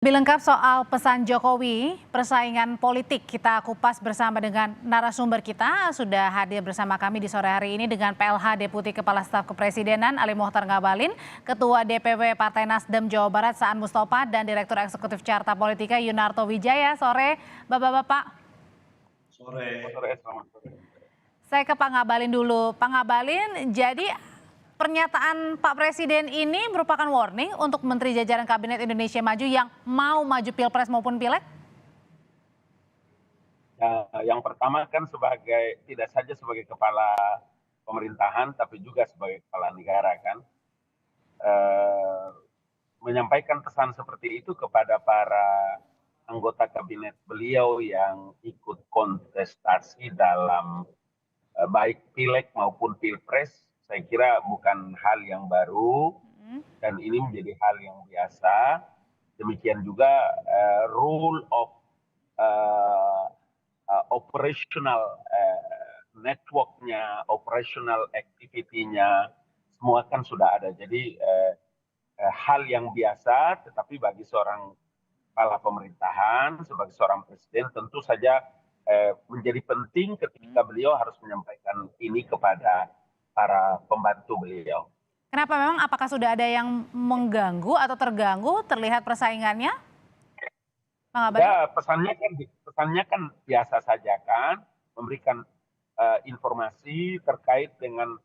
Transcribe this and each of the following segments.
Lebih lengkap soal pesan Jokowi, persaingan politik, kita kupas bersama dengan narasumber kita. Sudah hadir bersama kami di sore hari ini dengan PLH Deputi Kepala Staf Kepresidenan Ali Mohtar Ngabalin, Ketua DPW Partai Nasdem Jawa Barat Saan Mustafa, dan Direktur Eksekutif Carta Politika Yunarto Wijaya. Sore, Bapak-Bapak. Sore. Saya ke Pak Ngabalin dulu. Pak Ngabalin, jadi pernyataan Pak Presiden ini merupakan warning untuk Menteri jajaran Kabinet Indonesia Maju yang mau maju Pilpres maupun Pileg? Ya, yang pertama kan tidak saja sebagai kepala pemerintahan, tapi juga sebagai kepala negara kan, menyampaikan pesan seperti itu kepada para anggota kabinet beliau yang ikut kontestasi dalam baik Pileg maupun Pilpres. Saya kira bukan hal yang baru dan ini menjadi hal yang biasa. Demikian juga rule of operational networknya, operational activity-nya, semua kan sudah ada. Jadi hal yang biasa, tetapi bagi seorang kepala pemerintahan, sebagai seorang presiden, tentu saja menjadi penting ketika beliau harus menyampaikan ini kepada para pembantu beliau. Kenapa, memang apakah sudah ada yang mengganggu atau terganggu terlihat persaingannya? Ya, pesannya kan biasa saja kan, memberikan informasi terkait dengan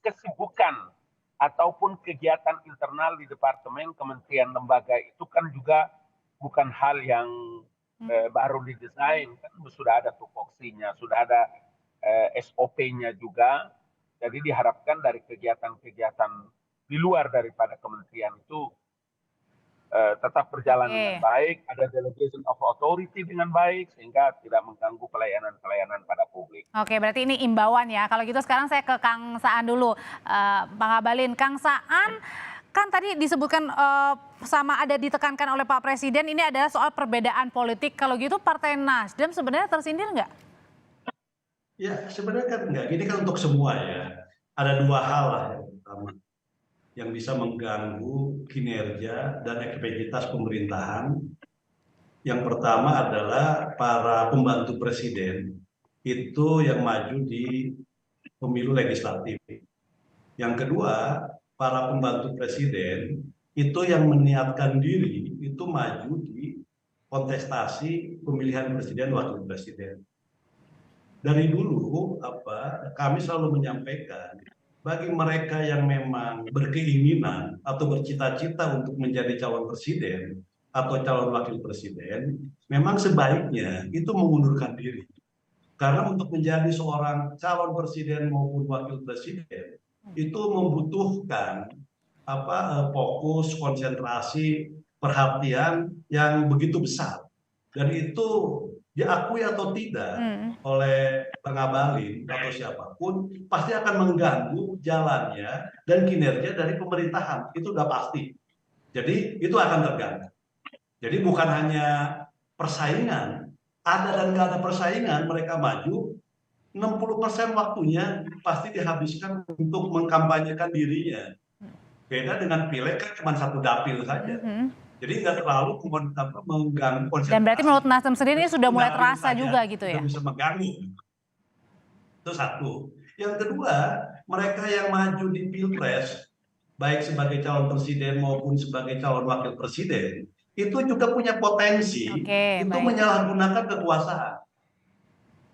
kesibukan ataupun kegiatan internal di departemen, kementerian, lembaga. Itu kan juga bukan hal yang baru didesain, kan sudah ada tupoksinya, sudah ada SOP-nya juga. Jadi diharapkan dari kegiatan-kegiatan di luar daripada kementerian itu tetap berjalan dengan baik, ada delegation of authority dengan baik, sehingga tidak mengganggu pelayanan pada publik. Oke, berarti ini imbauan ya. Kalau gitu sekarang saya ke Kang Saan dulu. Bang Ngabalin, Kang Saan, kan tadi disebutkan sama ada ditekankan oleh Pak Presiden, ini adalah soal perbedaan politik. Kalau gitu Partai Nasdem sebenarnya tersindir nggak? Ya, sebenarnya kan enggak. Ini kan untuk semua ya. Ada dua hal lah yang pertama, yang bisa mengganggu kinerja dan efektivitas pemerintahan. Yang pertama adalah para pembantu presiden itu yang maju di pemilu legislatif. Yang kedua, para pembantu presiden itu yang meniatkan diri itu maju di kontestasi pemilihan presiden, wakil presiden. Dari dulu kami selalu menyampaikan, bagi mereka yang memang berkeinginan atau bercita-cita untuk menjadi calon presiden atau calon wakil presiden, memang sebaiknya itu mengundurkan diri. Karena untuk menjadi seorang calon presiden maupun wakil presiden itu membutuhkan fokus, konsentrasi, perhatian yang begitu besar. Dan itu diakui atau tidak oleh Bang Ngabalin atau siapapun, pasti akan mengganggu jalannya dan kinerja dari pemerintahan. Itu udah pasti. Jadi itu akan terganggu. Jadi bukan hanya persaingan, ada dan nggak ada persaingan, mereka maju, 60% waktunya pasti dihabiskan untuk mengkampanyekan dirinya. Beda dengan Pileg kan cuma satu dapil saja. Jadi nggak terlalu mengganggu konsentrasi. Dan berarti menurut Nasdem sendiri ini sudah mulai terasa juga gitu ya? Bisa mengganggu. Itu satu. Yang kedua, mereka yang maju di Pilpres, baik sebagai calon presiden maupun sebagai calon wakil presiden, itu juga punya potensi untuk menyalahgunakan kekuasaan.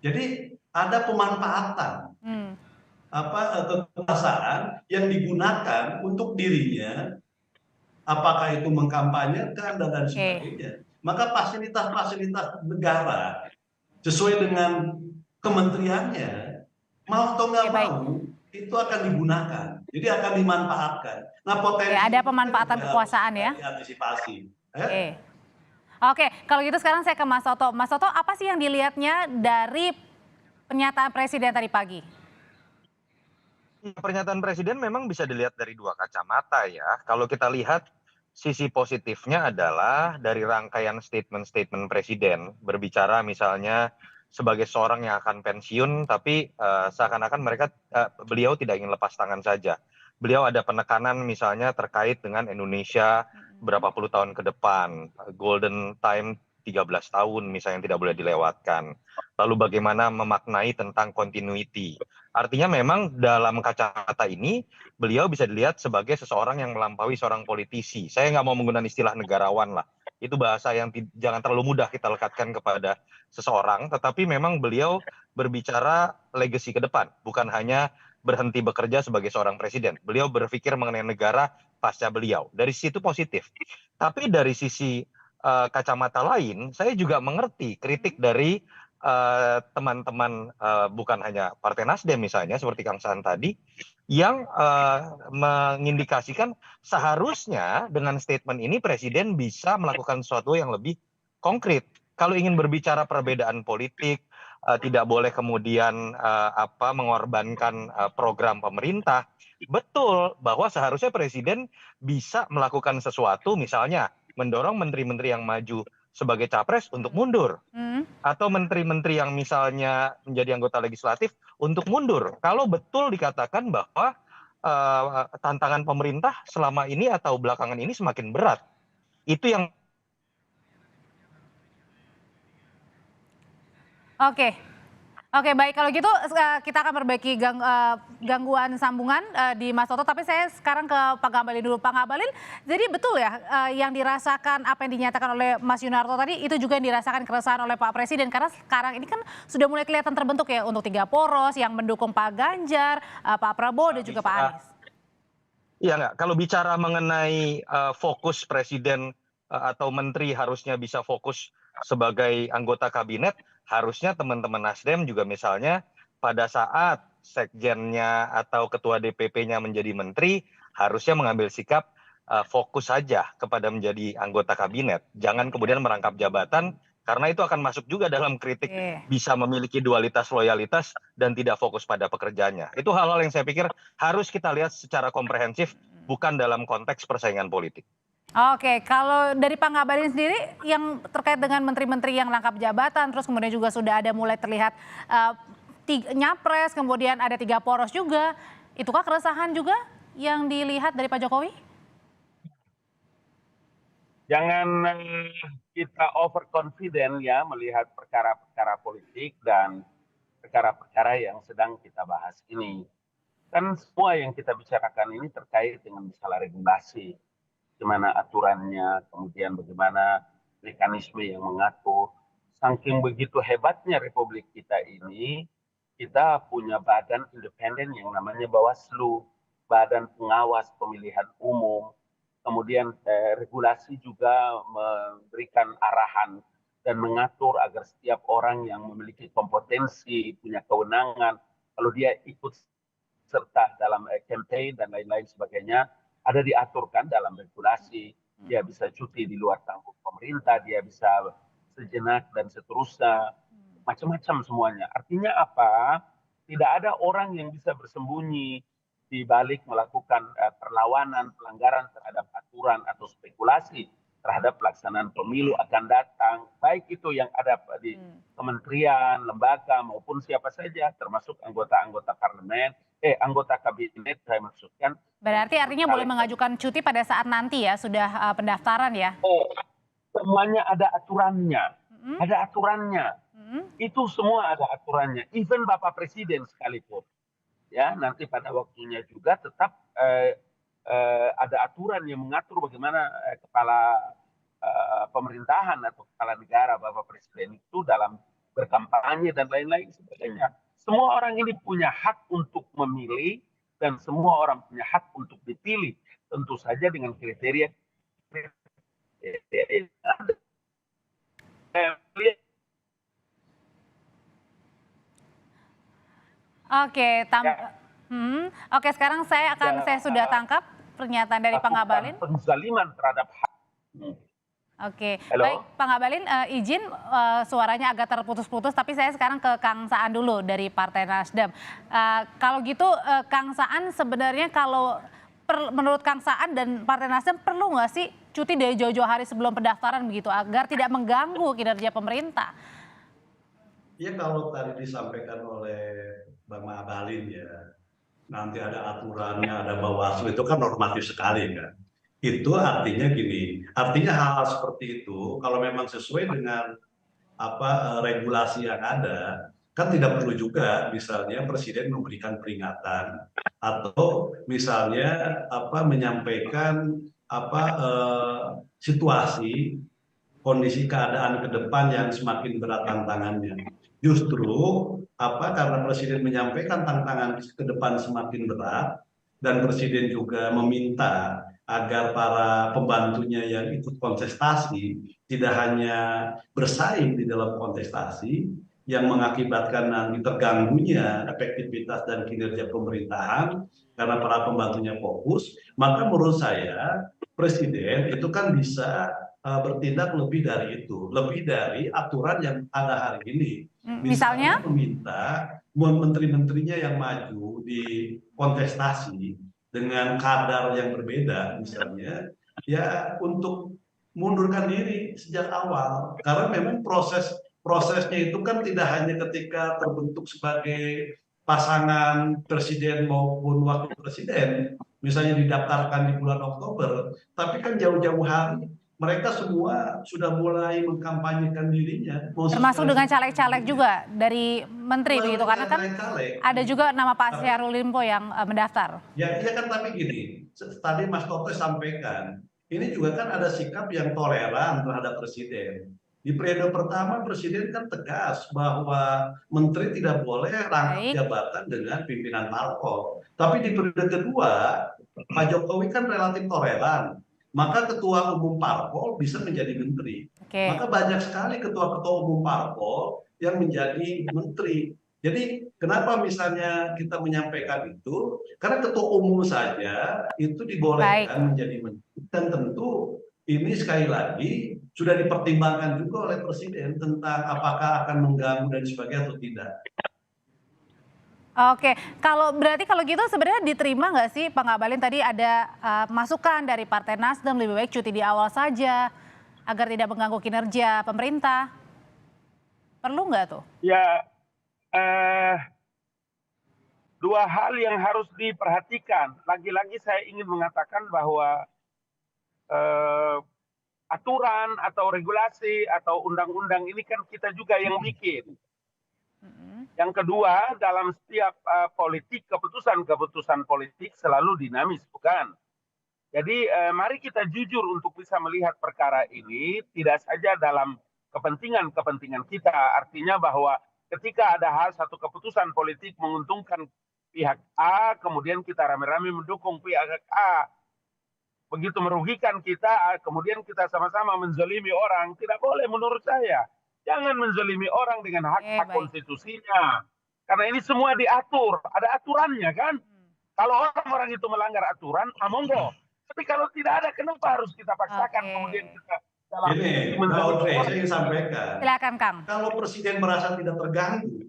Jadi ada pemanfaatan kekuasaan yang digunakan untuk dirinya, apakah itu mengkampanyekan dan sebagainya. Maka fasilitas-fasilitas negara sesuai dengan kementeriannya, mau atau nggak mau, itu akan digunakan. Jadi akan dimanfaatkan. Nah, potensi ada pemanfaatan kekuasaan ya. Diantisipasi. Oke, kalau gitu sekarang saya ke Mas Toto. Mas Toto, apa sih yang dilihatnya dari pernyataan Presiden tadi pagi? Pernyataan Presiden memang bisa dilihat dari dua kacamata ya. Kalau kita lihat sisi positifnya adalah dari rangkaian statement-statement Presiden berbicara misalnya sebagai seorang yang akan pensiun, tapi seakan-akan beliau tidak ingin lepas tangan saja. Beliau ada penekanan misalnya terkait dengan Indonesia berapa puluh tahun ke depan, golden time 13 tahun misalnya yang tidak boleh dilewatkan. Lalu bagaimana memaknai tentang continuity. Artinya memang dalam kacamata ini beliau bisa dilihat sebagai seseorang yang melampaui seorang politisi. Saya nggak mau menggunakan istilah negarawan lah. Itu bahasa yang jangan terlalu mudah kita lekatkan kepada seseorang, tetapi memang beliau berbicara legacy ke depan, bukan hanya berhenti bekerja sebagai seorang presiden. Beliau berpikir mengenai negara pasca beliau. Dari situ positif. Tapi dari sisi kacamata lain, saya juga mengerti kritik dari teman-teman bukan hanya Partai Nasdem misalnya seperti Kang Saan tadi yang mengindikasikan seharusnya dengan statement ini Presiden bisa melakukan sesuatu yang lebih konkret. Kalau ingin berbicara perbedaan politik, tidak boleh kemudian mengorbankan program pemerintah. Betul bahwa seharusnya Presiden bisa melakukan sesuatu, misalnya mendorong menteri-menteri yang maju sebagai capres untuk mundur, atau menteri-menteri yang misalnya menjadi anggota legislatif untuk mundur. Kalau betul dikatakan bahwa tantangan pemerintah selama ini atau belakangan ini semakin berat, itu yang Oke. Oke, baik kalau gitu kita akan perbaiki gangguan sambungan di Mas Toto, tapi saya sekarang ke Pak Ngabalin dulu. Pak Ngabalin, jadi betul ya yang dirasakan apa yang dinyatakan oleh Mas Yunarto tadi itu juga yang dirasakan keresahan oleh Pak Presiden, karena sekarang ini kan sudah mulai kelihatan terbentuk ya untuk 3 poros yang mendukung Pak Ganjar, Pak Prabowo dan juga Pak Anies. Iya nggak, kalau bicara mengenai fokus Presiden atau Menteri harusnya bisa fokus sebagai anggota kabinet, harusnya teman-teman Nasdem juga misalnya pada saat sekjennya atau ketua DPP-nya menjadi menteri, harusnya mengambil sikap fokus saja kepada menjadi anggota kabinet. Jangan kemudian merangkap jabatan, karena itu akan masuk juga dalam kritik bisa memiliki dualitas loyalitas dan tidak fokus pada pekerjaannya. Itu hal-hal yang saya pikir harus kita lihat secara komprehensif, bukan dalam konteks persaingan politik. Oke, kalau dari Pak Ngabalin sendiri yang terkait dengan menteri-menteri yang rangkap jabatan, terus kemudian juga sudah ada mulai terlihat nyapres, kemudian ada 3 poros juga, itukah keresahan juga yang dilihat dari Pak Jokowi? Jangan kita overconfident ya melihat perkara-perkara politik dan perkara-perkara yang sedang kita bahas ini. Kan semua yang kita bicarakan ini terkait dengan masalah regulasi, gimana aturannya, kemudian bagaimana mekanisme yang mengatur. Saking begitu hebatnya Republik kita ini, kita punya badan independen yang namanya Bawaslu, Badan Pengawas Pemilihan Umum. Kemudian regulasi juga memberikan arahan dan mengatur agar setiap orang yang memiliki kompetensi, punya kewenangan, kalau dia ikut serta dalam campaign dan lain-lain sebagainya, ada diaturkan dalam regulasi. Dia bisa cuti di luar tanggung pemerintah, dia bisa sejenak dan seterusnya, macam-macam semuanya. Artinya apa? Tidak ada orang yang bisa bersembunyi di balik melakukan perlawanan, pelanggaran terhadap aturan atau spekulasi terhadap pelaksanaan pemilu akan datang, baik itu yang ada di kementerian, lembaga maupun siapa saja, termasuk anggota-anggota parlemen, anggota kabinet saya maksudkan. Berarti artinya boleh mengajukan cuti pada saat nanti ya sudah pendaftaran ya? Semuanya ada aturannya, ada aturannya. Itu semua ada aturannya, even Bapak Presiden sekalipun. Ya, nanti pada waktunya juga tetap ada aturan yang mengatur bagaimana kepala pemerintahan atau kepala negara Bapak Presiden itu dalam berkampanye dan lain-lain sebagainya. Semua orang ini punya hak untuk memilih dan semua orang punya hak untuk dipilih, tentu saja dengan kriteria. Oke, sekarang saya sudah tangkap pernyataan dari Pak Ngabalin. Penzaliman terhadap hak. Oke, baik Pak Ngabalin, izin suaranya agak terputus-putus, tapi saya sekarang ke Kang Saan dulu dari Partai Nasdem. Kalau gitu Kang Saan sebenarnya kalau menurut Kang Saan dan Partai Nasdem perlu nggak sih cuti dari jauh-jauh hari sebelum pendaftaran begitu agar tidak mengganggu kinerja pemerintah? Ya kalau tadi disampaikan oleh Bang Ngabalin ya, nanti ada aturannya, ada Bawaslu, itu kan normatif sekali kan. Itu artinya gini, artinya hal-hal seperti itu kalau memang sesuai dengan regulasi yang ada, kan tidak perlu juga misalnya presiden memberikan peringatan atau misalnya menyampaikan situasi kondisi keadaan ke depan yang semakin berat tantangannya. Justru karena presiden menyampaikan tantangan ke depan semakin berat dan presiden juga meminta agar para pembantunya yang ikut kontestasi tidak hanya bersaing di dalam kontestasi yang mengakibatkan nanti terganggunya efektivitas dan kinerja pemerintahan karena para pembantunya fokus, maka menurut saya presiden itu kan bisa bertindak lebih dari itu, lebih dari aturan yang ada hari ini. Misalnya Meminta menteri-menterinya yang maju di kontestasi dengan kadar yang berbeda, misalnya, ya untuk mundurkan diri sejak awal, karena memang prosesnya itu kan tidak hanya ketika terbentuk sebagai pasangan presiden maupun wakil presiden, misalnya didaftarkan di bulan Oktober, tapi kan jauh-jauh hari mereka semua sudah mulai mengkampanyekan dirinya. termasuk dengan caleg-caleg juga dari menteri begitu, karena kan ada juga nama Pak Syahrul Limpo yang mendaftar. Ya, iya kan, tapi gini, tadi Mas Toto sampaikan, ini juga kan ada sikap yang toleran terhadap presiden. Di periode pertama presiden kan tegas bahwa menteri tidak boleh rangkap jabatan dengan pimpinan parpol. Tapi di periode kedua Pak Jokowi kan relatif toleran, maka ketua umum parpol bisa menjadi menteri. Maka banyak sekali ketua-ketua umum parpol yang menjadi menteri. Jadi kenapa misalnya kita menyampaikan itu? Karena ketua umum saja itu dibolehkan menjadi menteri, dan tentu ini sekali lagi sudah dipertimbangkan juga oleh presiden tentang apakah akan mengganggu dan sebagainya atau tidak. Oke, berarti kalau gitu sebenarnya diterima nggak sih Pak Ngabalin, tadi ada masukan dari Partai Nasdem lebih baik cuti di awal saja agar tidak mengganggu kinerja pemerintah. Perlu nggak tuh? Ya, dua hal yang harus diperhatikan. Lagi-lagi saya ingin mengatakan bahwa aturan atau regulasi atau undang-undang ini kan kita juga yang bikin. Yang kedua, dalam setiap politik, keputusan politik selalu dinamis, bukan? Jadi mari kita jujur untuk bisa melihat perkara ini tidak saja dalam kepentingan kita. Artinya bahwa ketika ada satu keputusan politik menguntungkan pihak A, kemudian kita rame-rame mendukung pihak A. Begitu merugikan kita, kemudian kita sama-sama menzalimi orang. Tidak boleh menurut saya. Jangan menzalimi orang dengan hak-hak konstitusinya. Karena ini semua diatur. Ada aturannya kan? Kalau orang-orang itu melanggar aturan, monggo. Tapi kalau tidak ada, kenapa harus kita paksakan kemudian kita dalam ini, saya ingin sampaikan. Silakan Kang. Kalau presiden merasa tidak terganggu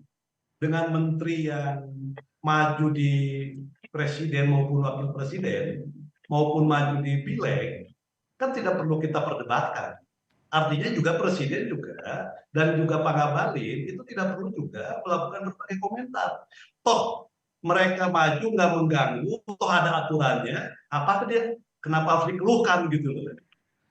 dengan menteri yang maju di presiden maupun wakil presiden, maupun maju di pileg, kan tidak perlu kita perdebatkan. Artinya juga presiden juga dan juga Pak Ngabalin itu tidak perlu juga melakukan berbagai komentar. Toh mereka maju nggak mengganggu, toh ada aturannya, apa dia kenapa harus dikeluhkan gitu loh.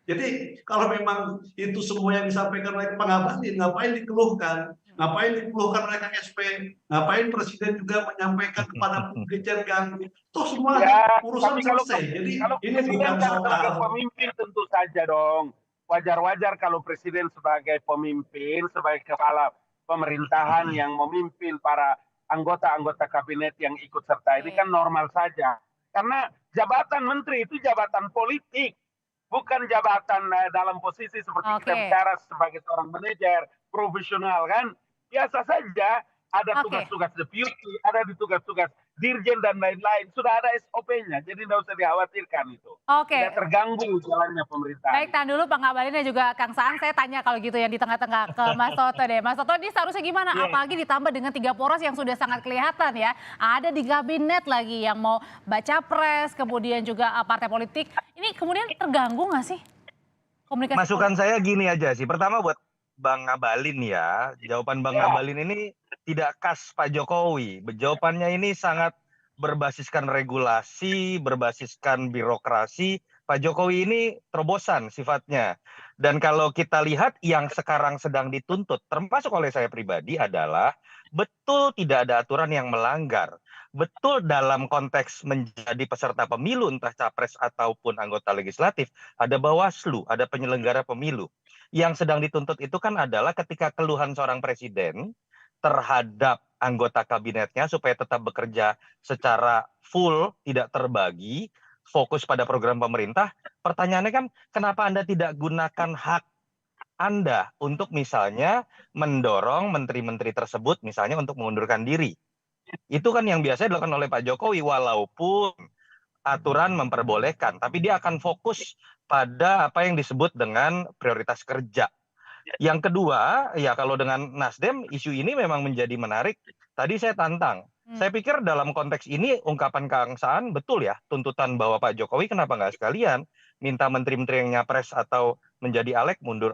Jadi kalau memang itu semua yang disampaikan oleh Pak Ngabalin, ngapain dikeluhkan? Ngapain dikeluhkan oleh KSP? Ngapain presiden juga menyampaikan kepada publik yang ganggu? Toh semua urusan selesai. Jadi ini bukan soal pemimpin, tentu saja dong. Wajar-wajar kalau presiden sebagai pemimpin, sebagai kepala pemerintahan yang memimpin para anggota-anggota kabinet yang ikut serta ini kan normal saja. Karena jabatan menteri itu jabatan politik, bukan jabatan dalam posisi seperti kita bicara sebagai seorang manajer profesional kan. Biasa saja ada tugas-tugas deputi, ada di tugas-tugas dirjen dan lain-lain. Sudah ada SOP-nya, jadi tidak usah dikhawatirkan itu. Tidak terganggu jalannya pemerintahan. Baik, tahan dulu Pak Ngabalin dan juga Kang Saan. Saya tanya kalau gitu ya di tengah-tengah ke Mas Toto deh. Mas Toto, ini seharusnya gimana? Apalagi ditambah dengan 3 poros yang sudah sangat kelihatan ya. Ada di kabinet lagi yang mau baca pres, kemudian juga partai politik. Ini kemudian terganggu nggak sih komunikasi? Masukan saya gini aja sih. Pertama buat Bang Ngabalin ya. Jawaban Bang Ngabalin ini tidak khas Pak Jokowi. Jawabannya ini sangat berbasiskan regulasi, berbasiskan birokrasi, Pak Jokowi ini terobosan sifatnya. Dan kalau kita lihat yang sekarang sedang dituntut, termasuk oleh saya pribadi adalah betul tidak ada aturan yang melanggar. Betul dalam konteks menjadi peserta pemilu, entah capres ataupun anggota legislatif, ada Bawaslu, ada penyelenggara pemilu. Yang sedang dituntut itu kan adalah ketika keluhan seorang presiden terhadap anggota kabinetnya supaya tetap bekerja secara full, tidak terbagi, fokus pada program pemerintah. Pertanyaannya kan, kenapa Anda tidak gunakan hak Anda untuk misalnya mendorong menteri-menteri tersebut misalnya untuk mengundurkan diri? Itu kan yang biasanya dilakukan oleh Pak Jokowi, walaupun aturan memperbolehkan, tapi dia akan fokus pada apa yang disebut dengan prioritas kerja. Yang kedua, ya kalau dengan Nasdem, isu ini memang menjadi menarik. Tadi saya tantang. Saya pikir dalam konteks ini ungkapan Kang Saan betul ya, tuntutan bahwa Pak Jokowi kenapa nggak sekalian minta menteri-menteri yang nyapres atau menjadi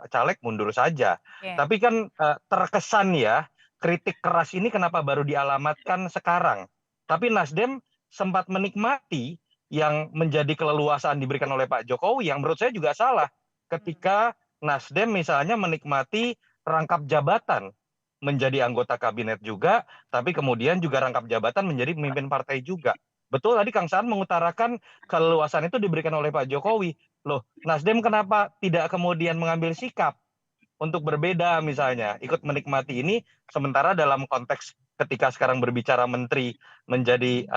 caleg mundur saja. Tapi kan terkesan ya, kritik keras ini kenapa baru dialamatkan sekarang. Tapi Nasdem sempat menikmati yang menjadi keleluasaan diberikan oleh Pak Jokowi, yang menurut saya juga salah. Ketika Nasdem misalnya menikmati rangkap jabatan menjadi anggota kabinet juga, tapi kemudian juga rangkap jabatan menjadi pemimpin partai juga. Betul tadi Kang Saan mengutarakan keleluasan itu diberikan oleh Pak Jokowi. Loh, Nasdem kenapa tidak kemudian mengambil sikap untuk berbeda misalnya, ikut menikmati ini, sementara dalam konteks ketika sekarang berbicara menteri menjadi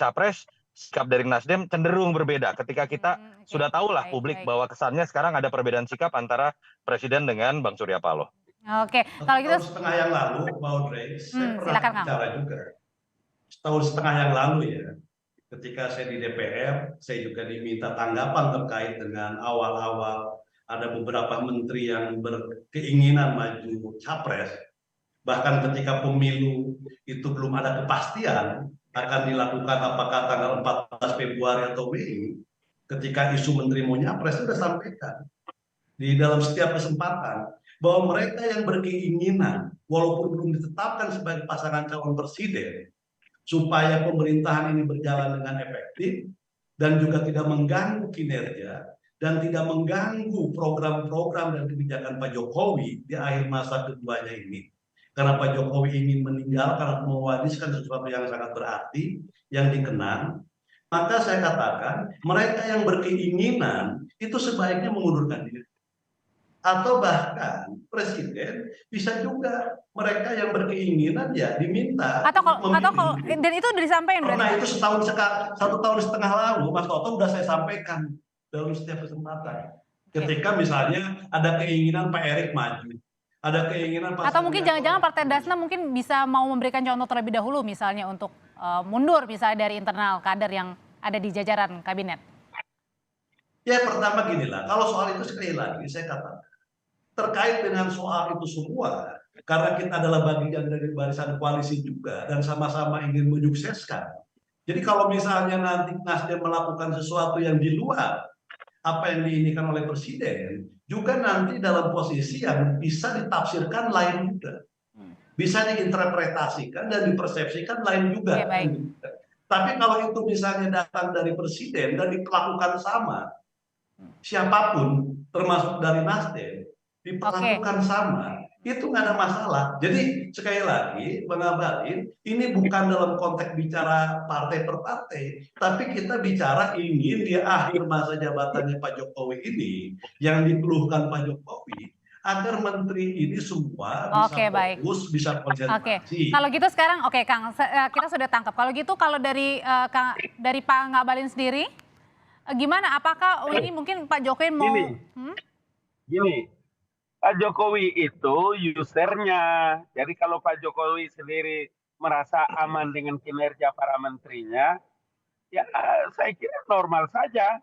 capres, sikap dari Nasdem cenderung berbeda. Ketika kita sudah tahulah publik bahwa kesannya sekarang ada perbedaan sikap antara Presiden dengan Bang Surya Paloh. Oke, kalau gitu setengah yang lalu, Pak Audrey, saya pernah silakan, Kang. bicara juga. Setahun setengah yang lalu ya, ketika saya di DPR, saya juga diminta tanggapan terkait dengan awal-awal ada beberapa menteri yang berkeinginan maju capres. Bahkan ketika pemilu itu belum ada kepastian akan dilakukan apakah tanggal 14 Februari atau Mei, ketika isu menteri mau nyapres sudah sampaikan di dalam setiap kesempatan bahwa mereka yang berkeinginan walaupun belum ditetapkan sebagai pasangan calon presiden supaya pemerintahan ini berjalan dengan efektif dan juga tidak mengganggu kinerja dan tidak mengganggu program-program dan kebijakan Pak Jokowi di akhir masa keduanya ini. Karena Pak Jokowi ingin meninggal karena mewariskan sesuatu yang sangat berarti, yang dikenang, maka saya katakan mereka yang berkeinginan itu sebaiknya mengundurkan diri. Atau bahkan presiden bisa juga mereka yang berkeinginan ya diminta atau kalau dan itu udah disampaikan karena itu satu tahun setengah lalu Mas Toto sudah saya sampaikan dalam setiap kesempatan ketika misalnya ada keinginan Pak Erick maju, ada keinginan Pak atau mungkin jangan-jangan Partai Dasna mungkin bisa mau memberikan contoh terlebih dahulu misalnya untuk mundur misalnya dari internal kader yang ada di jajaran kabinet. Ya pertama gini lah, kalau soal itu sekali lagi saya katakan terkait dengan soal itu semua, karena kita adalah bagian dari barisan koalisi juga dan sama-sama ingin menyukseskan. Jadi kalau misalnya nanti Nasdem melakukan sesuatu yang di luar apa yang diinginkan oleh presiden, juga nanti dalam posisi yang bisa ditafsirkan lain juga, bisa diinterpretasikan dan dipersepsikan lain juga. Tapi kalau itu misalnya datang dari presiden dan dilakukan sama, siapapun termasuk dari Nasdem diperlakukan sama, itu nggak ada masalah. Jadi sekali lagi Bang Abalin, ini bukan dalam konteks bicara partai per partai, tapi kita bicara ingin di akhir masa jabatannya Pak Jokowi ini yang dikeluhkan Pak Jokowi agar menteri ini semua bisa fokus, bisa konsentrasi. Kalau gitu sekarang Kang, kita sudah tangkap. Kalau gitu kalau dari Pak Ngabalin sendiri gimana? Apakah ini mungkin Pak Jokowi mau gini, Pak Jokowi itu usernya. Jadi kalau Pak Jokowi sendiri merasa aman dengan kinerja para menterinya, ya saya kira normal saja.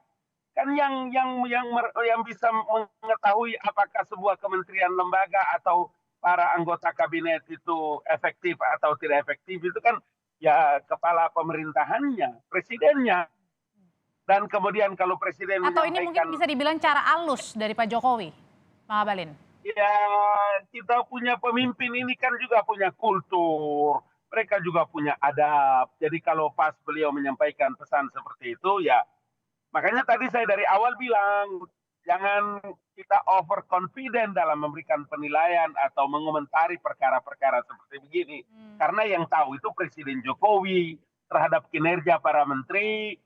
Kan yang bisa mengetahui apakah sebuah kementerian lembaga atau para anggota kabinet itu efektif atau tidak efektif itu kan ya kepala pemerintahannya, presidennya. Dan kemudian kalau presiden atau ini mungkin bisa dibilang cara halus dari Pak Jokowi, Bang Abalin. Ya, kita punya pemimpin ini kan juga punya kultur, mereka juga punya adab. Jadi kalau pas beliau menyampaikan pesan seperti itu, ya Makanya tadi saya dari awal bilang, jangan kita overconfident dalam memberikan penilaian atau mengomentari perkara-perkara seperti begini. Karena yang tahu itu Presiden Jokowi terhadap kinerja para menteri,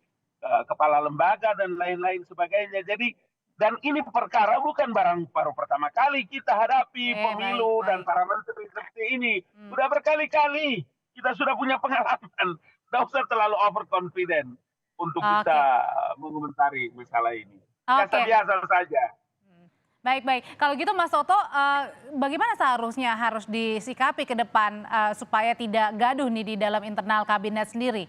kepala lembaga, dan lain-lain sebagainya. Jadi, dan ini perkara bukan barang baru pertama kali kita hadapi pemilu dan para menteri seperti ini. Sudah berkali-kali kita sudah punya pengalaman. Tidak usah terlalu overconfident untuk bisa mengomentari masalah ini. Biasa-biasa saja. Baik. Kalau gitu Mas Toto, bagaimana seharusnya harus disikapi ke depan supaya tidak gaduh nih di dalam internal kabinet sendiri?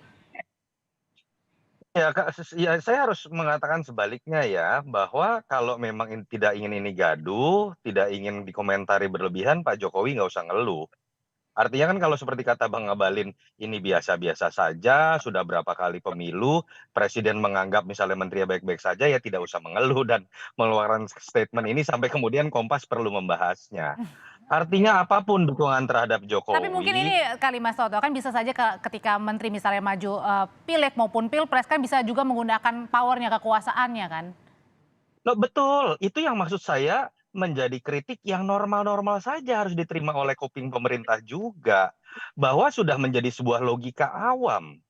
Ya, saya harus mengatakan sebaliknya ya, bahwa kalau memang tidak ingin ini gaduh, tidak ingin dikomentari berlebihan, Pak Jokowi nggak usah ngeluh. Artinya kan kalau seperti kata Bang Ngabalin, ini biasa-biasa saja, sudah berapa kali pemilu, Presiden menganggap misalnya menteri baik-baik saja, ya tidak usah mengeluh dan mengeluarkan statement ini sampai kemudian Kompas perlu membahasnya. Artinya apapun dukungan terhadap Jokowi. Tapi mungkin ini kali Mas Toto, kan bisa saja ketika menteri misalnya maju pileg maupun pilpres kan bisa juga menggunakan powernya, kekuasaannya kan? Loh, betul, itu yang maksud saya menjadi kritik yang normal-normal saja harus diterima oleh kuping pemerintah juga. Bahwa sudah menjadi sebuah logika awam.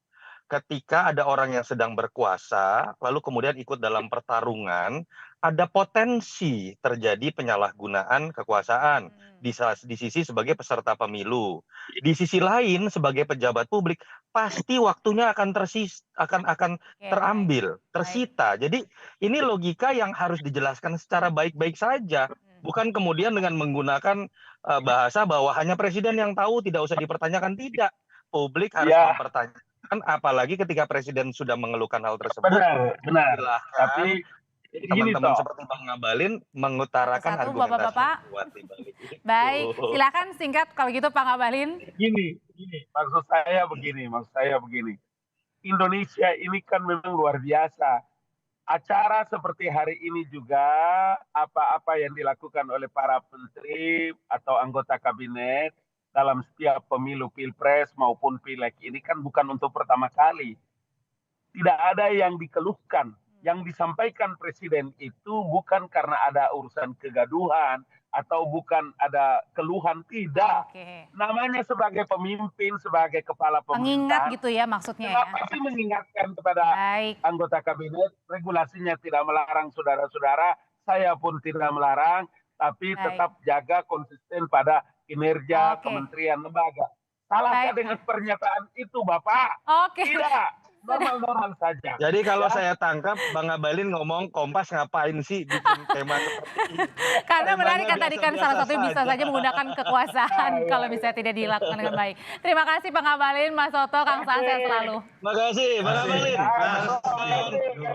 Ketika ada orang yang sedang berkuasa, lalu kemudian ikut dalam pertarungan, ada potensi terjadi penyalahgunaan kekuasaan di sisi sebagai peserta pemilu. Di sisi lain sebagai pejabat publik pasti waktunya akan terambil, tersita. Jadi ini logika yang harus dijelaskan secara baik-baik saja, bukan kemudian dengan menggunakan bahasa bahwa hanya presiden yang tahu, tidak usah dipertanyakan. Tidak, publik harus mempertanyakan. Apalagi ketika presiden sudah mengeluhkan hal tersebut. Benar. Tapi teman-teman seperti Bang Ngabalin mengutarakan argumentasi kuat di balik itu. Baik, silakan singkat kalau gitu Pak Ngabalin. Gini, maksud saya begini. Indonesia ini kan memang luar biasa. Acara seperti hari ini juga, apa-apa yang dilakukan oleh para menteri atau anggota kabinet dalam setiap pemilu pilpres maupun pileg ini kan bukan untuk pertama kali. Tidak ada yang dikeluhkan. Yang disampaikan presiden itu bukan karena ada urusan kegaduhan atau bukan ada keluhan, tidak. Namanya sebagai pemimpin, sebagai kepala pemerintahan. Mengingat gitu ya maksudnya ya. Pasti mengingatkan kepada anggota kabinet, regulasinya tidak melarang saudara-saudara, saya pun tidak melarang, tapi tetap jaga konsisten pada kinerja kementerian lembaga. Salahkah dengan pernyataan itu, Bapak? Tidak. Normal-normal saja. Jadi kalau saya tangkap, Bang Ngabalin ngomong Kompas ngapain sih bikin tema seperti ini? Karena menarik kan tadi kan salah satunya bisa saja menggunakan kekuasaan kalau misalnya tidak dilakukan dengan baik. Terima kasih Bang Ngabalin, Mas Toto, Kang Saan, sehat selalu. Terima kasih Bang Ngabalin.